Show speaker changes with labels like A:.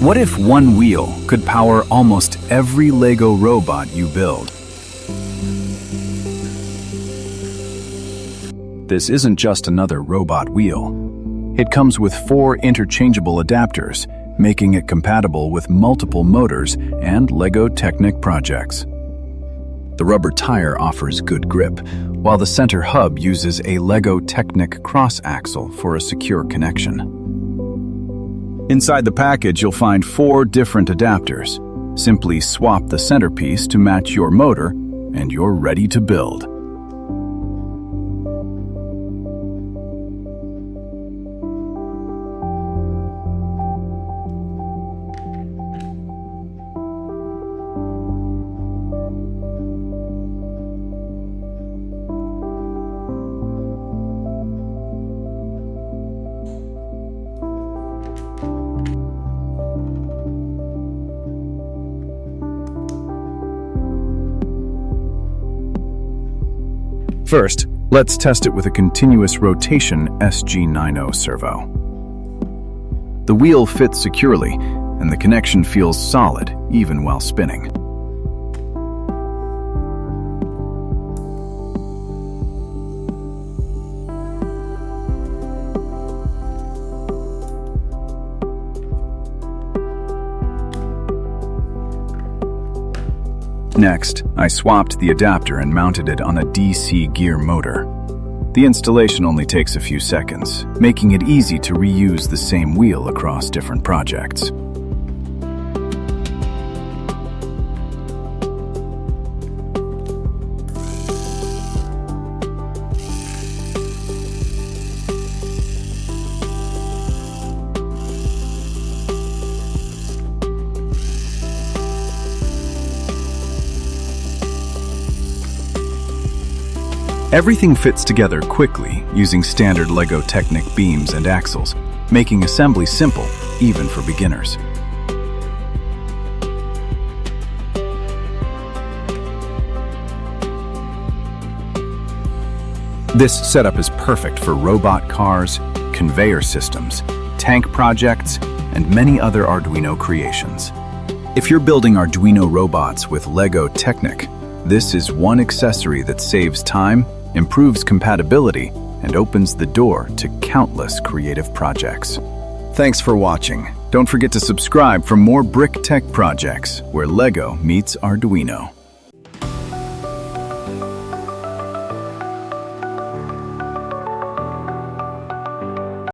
A: What if one wheel could power almost every LEGO robot you build? This isn't just another robot wheel. It comes with 4 interchangeable adapters, making it compatible with multiple motors and LEGO Technic projects. The rubber tire offers good grip, while the center hub uses a LEGO Technic cross-axle for a secure connection. Inside the package, you'll find 4 different adapters. Simply swap the centerpiece to match your motor, and you're ready to build. First, let's test it with a continuous rotation SG90 servo. The wheel fits securely, and the connection feels solid even while spinning. Next, I swapped the adapter and mounted it on a DC gear motor. The installation only takes a few seconds, making it easy to reuse the same wheel across different projects. Everything fits together quickly using standard LEGO Technic beams and axles, making assembly simple even for beginners. This setup is perfect for robot cars, conveyor systems, tank projects, and many other Arduino creations. If you're building Arduino robots with LEGO Technic, this is one accessory that saves time, improves compatibility, and opens the door to countless creative projects. Thanks for watching. Don't forget to subscribe for more brick tech projects where LEGO meets Arduino.